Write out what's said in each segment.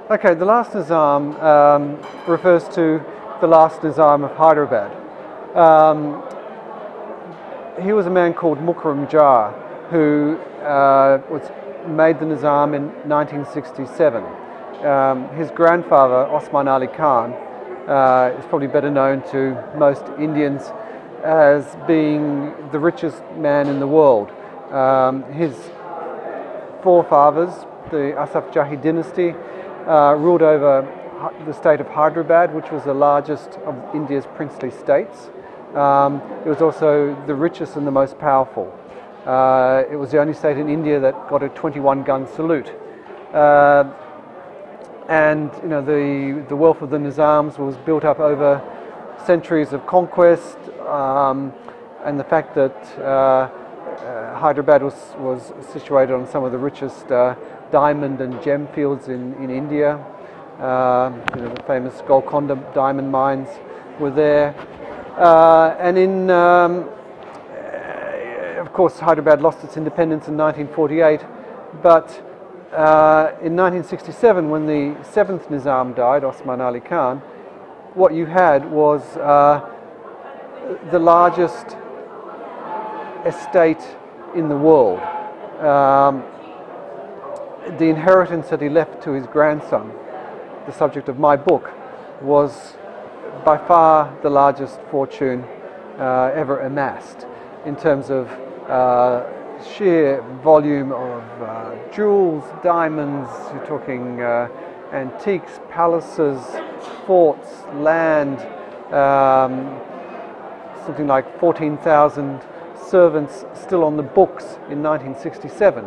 Okay, the last Nizam refers to the last Nizam of Hyderabad. He was a man called Mukram Jah who made the Nizam in 1967. His grandfather, Osman Ali Khan, is probably better known to most Indians as being the richest man in the world. His forefathers, the Asaf Jahi dynasty, ruled over the state of Hyderabad, which was the largest of India's princely states. It was also the richest and the most powerful. It was the only state in India that got a 21-gun salute. And you know, the wealth of the Nizams was built up over centuries of conquest, and the fact that Hyderabad was situated on some of the richest diamond and gem fields in India. You know, the famous Golconda diamond mines were there. And of course, Hyderabad lost its independence in 1948, but in 1967, when the 7th Nizam died, Osman Ali Khan, what you had was the largest estate in the world. The inheritance that he left to his grandson, the subject of my book, was by far the largest fortune ever amassed in terms of sheer volume of jewels, diamonds. You're talking antiques, palaces, forts, land, something like 14,000 servants still on the books in 1967.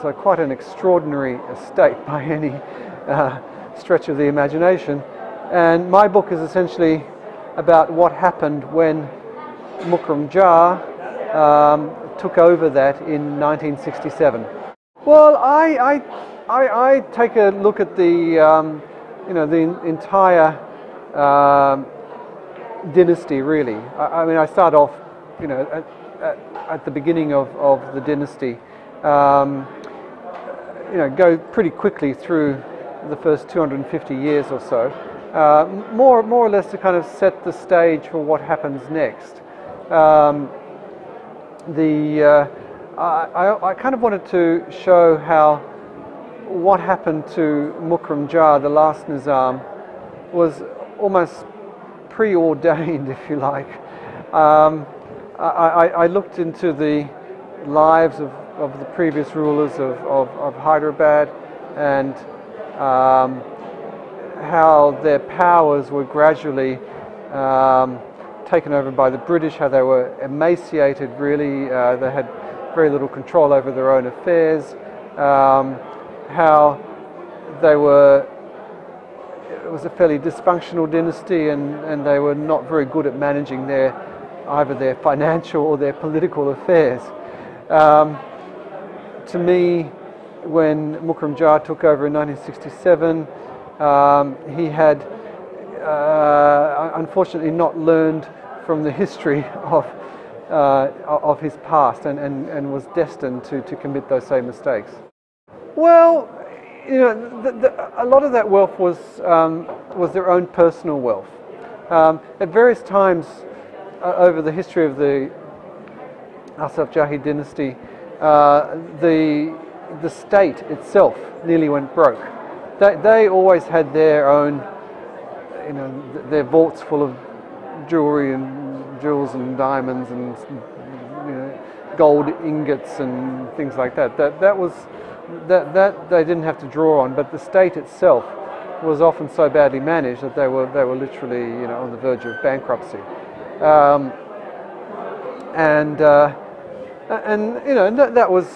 So quite an extraordinary estate by any stretch of the imagination. And my book is essentially about what happened when Mukram Jah took over that in 1967. Well, I take a look at the you know, the entire dynasty really. I mean, I start off, you know, at the beginning of the dynasty. You know, go pretty quickly through the first 250 years or so, more or less to kind of set the stage for what happens next. I kind of wanted to show how what happened to Mukram Jah, the last Nizam, was almost preordained, if you like. I looked into the lives of the previous rulers of Hyderabad and how their powers were gradually taken over by the British, how they were emaciated really, they had very little control over their own affairs, how they were, it was a fairly dysfunctional dynasty and they were not very good at managing either their financial or their political affairs. To me, when Mukram Jah took over in 1967, he had unfortunately not learned from the history of his past and was destined to commit those same mistakes. Well, you know, a lot of that wealth was their own personal wealth. At various times over the history of the Asaf Jahi dynasty, the state itself nearly went broke. They always had their own, you know, their vaults full of jewelry and jewels and diamonds and, you know, gold ingots and things like that. That they didn't have to draw on, but the state itself was often so badly managed that they were literally, you know, on the verge of bankruptcy. And you know, that was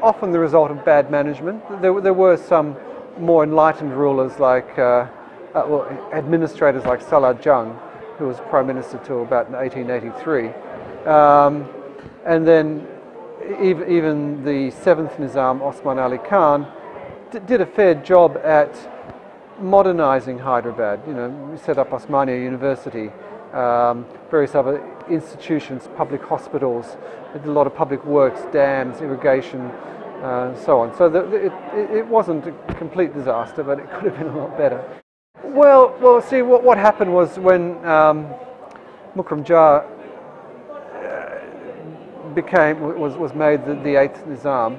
often the result of bad management. There were some more enlightened rulers like, well, administrators like Salah Jung, who was Prime Minister till about 1883. And then even the 7th Nizam, Osman Ali Khan, did a fair job at modernizing Hyderabad. You know, we set up Osmania University, various other institutions, public hospitals, did a lot of public works, dams, irrigation, and so on. So it wasn't a complete disaster, but it could have been a lot better. Well, see, what happened was when Mukram Jah was made the 8th Nizam,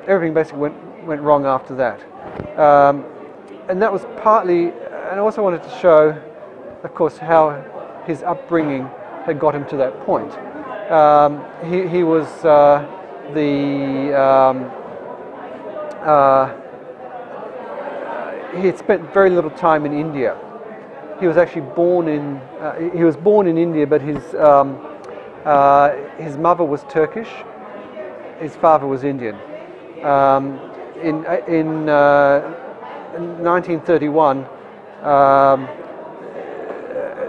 everything basically went wrong after that. And that was partly, and I also wanted to show, of course, how his upbringing had got him to that point. He was he had spent very little time in India. He was actually born in India, but his mother was Turkish, his father was Indian. In 1931,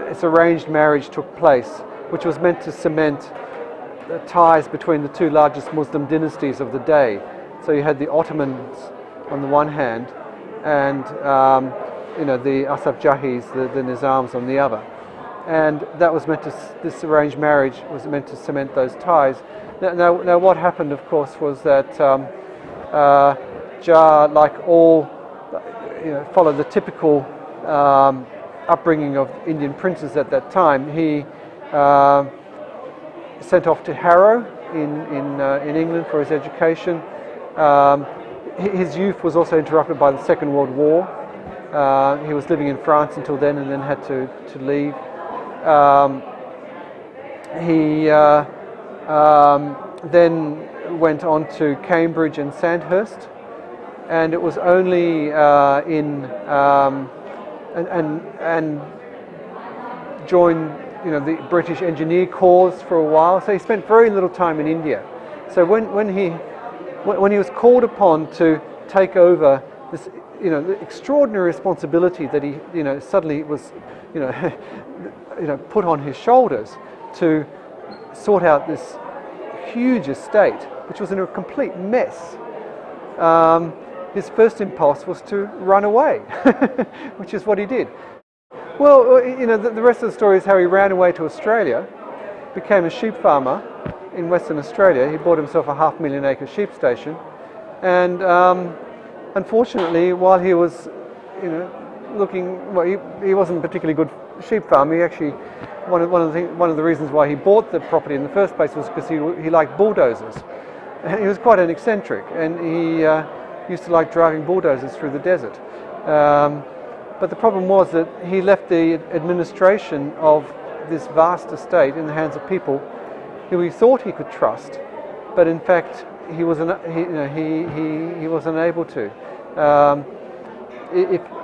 this arranged marriage took place, which was meant to cement the ties between the two largest Muslim dynasties of the day. So you had the Ottomans on the one hand, and the Asaf Jahis, the Nizams, on the other. And that was meant to, this arranged marriage was meant to cement those ties. Now what happened, of course, was that Jah, like all, followed the typical upbringing of Indian princes at that time. He sent off to Harrow in England for his education. His youth was also interrupted by the Second World War. He was living in France until then, and then had to leave. He then went on to Cambridge and Sandhurst, and it was only and joined the British Engineer Corps for a while. So he spent very little time in India. So when he was called upon to take over this the extraordinary responsibility that he suddenly was put on his shoulders to sort out this huge estate, which was in a complete mess, his first impulse was to run away, which is what he did. Well, the rest of the story is how he ran away to Australia, became a sheep farmer in Western Australia. He bought himself a 500,000 acre sheep station, and unfortunately, while he was, looking, well, he wasn't a particularly good sheep farmer. He actually, one of the reasons why he bought the property in the first place was because he liked bulldozers. And he was quite an eccentric, and he used to like driving bulldozers through the desert. But the problem was that he left the administration of this vast estate in the hands of people who he thought he could trust, but in fact he was unable to.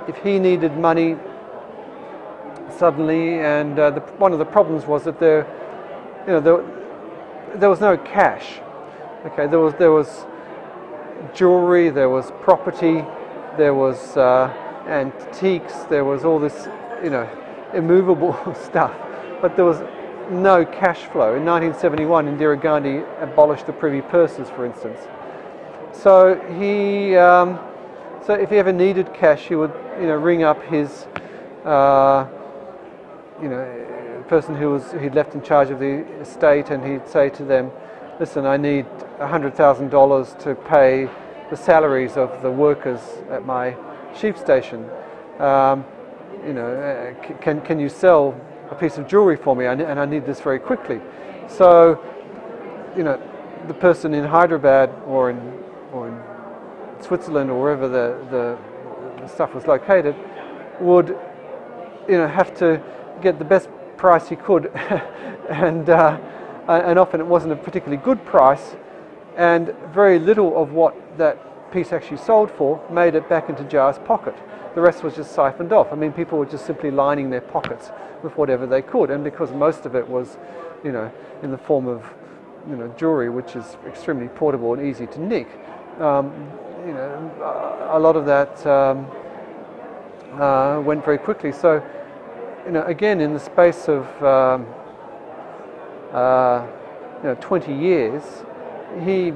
If he needed money suddenly, and one of the problems was that there was no cash. Okay, there was jewelry, there was property, there was antiques, there was all this immovable stuff, but there was no cash flow. In 1971, Indira Gandhi abolished the privy purses, for instance. So so if he ever needed cash, he would ring up his person he'd left in charge of the estate, and he'd say to them, "Listen, I need $100,000 to pay the salaries of the workers at my sheep station. Can you sell a piece of jewelry for me? And I need this very quickly." So, the person in Hyderabad or in Switzerland or wherever the stuff was located would, have to get the best price he could, and often it wasn't a particularly good price, and very little of what that piece actually sold for made it back into Jah's pocket. The rest was just siphoned off. I mean, people were just simply lining their pockets with whatever they could, and because most of it was, in the form of, jewelry, which is extremely portable and easy to nick, a lot of that went very quickly. So, again, in the space of 20 years, he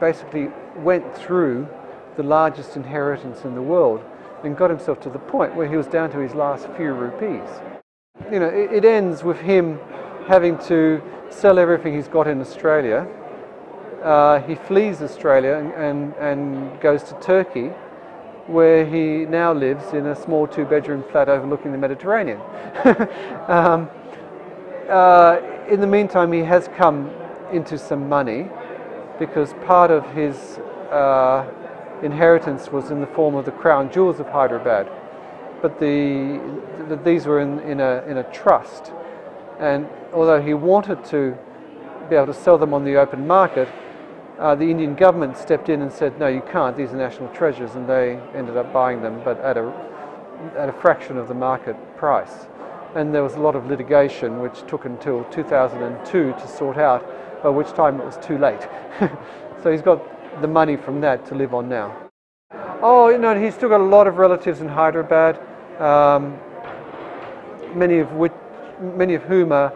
basically went through the largest inheritance in the world and got himself to the point where he was down to his last few rupees. It ends with him having to sell everything he's got in Australia, he flees Australia and goes to Turkey, where he now lives in a small 2-bedroom flat overlooking the Mediterranean. In the meantime, he has come into some money because part of his inheritance was in the form of the crown jewels of Hyderabad, but these were in a trust, and although he wanted to be able to sell them on the open market, the Indian government stepped in and said, no, you can't, these are national treasures, and they ended up buying them, but at a fraction of the market price. And there was a lot of litigation which took until 2002 to sort out, by which time it was too late. So he's got the money from that to live on now. Oh, you know, he's still got a lot of relatives in Hyderabad, many of whom are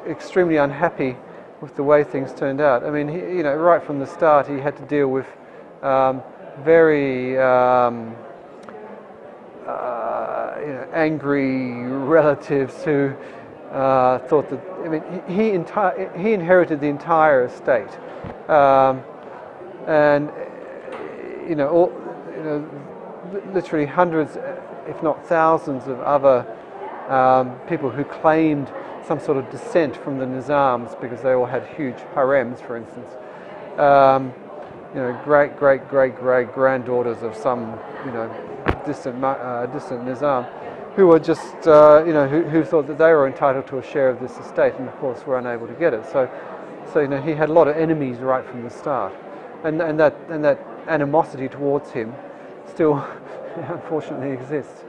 extremely unhappy with the way things turned out. I mean, you know, right from the start, he had to deal with very you know, angry relatives who thought that. I mean, he inherited the entire estate, and you know, literally hundreds, if not thousands, of other people who claimed some sort of descent from the Nizams because they all had huge harems, for instance. You know, great granddaughters of some, you know, distant Nizam, who were just, you know, who thought that they were entitled to a share of this estate, and of course were unable to get it. So you know, he had a lot of enemies right from the start, and that animosity towards him still, unfortunately, exists.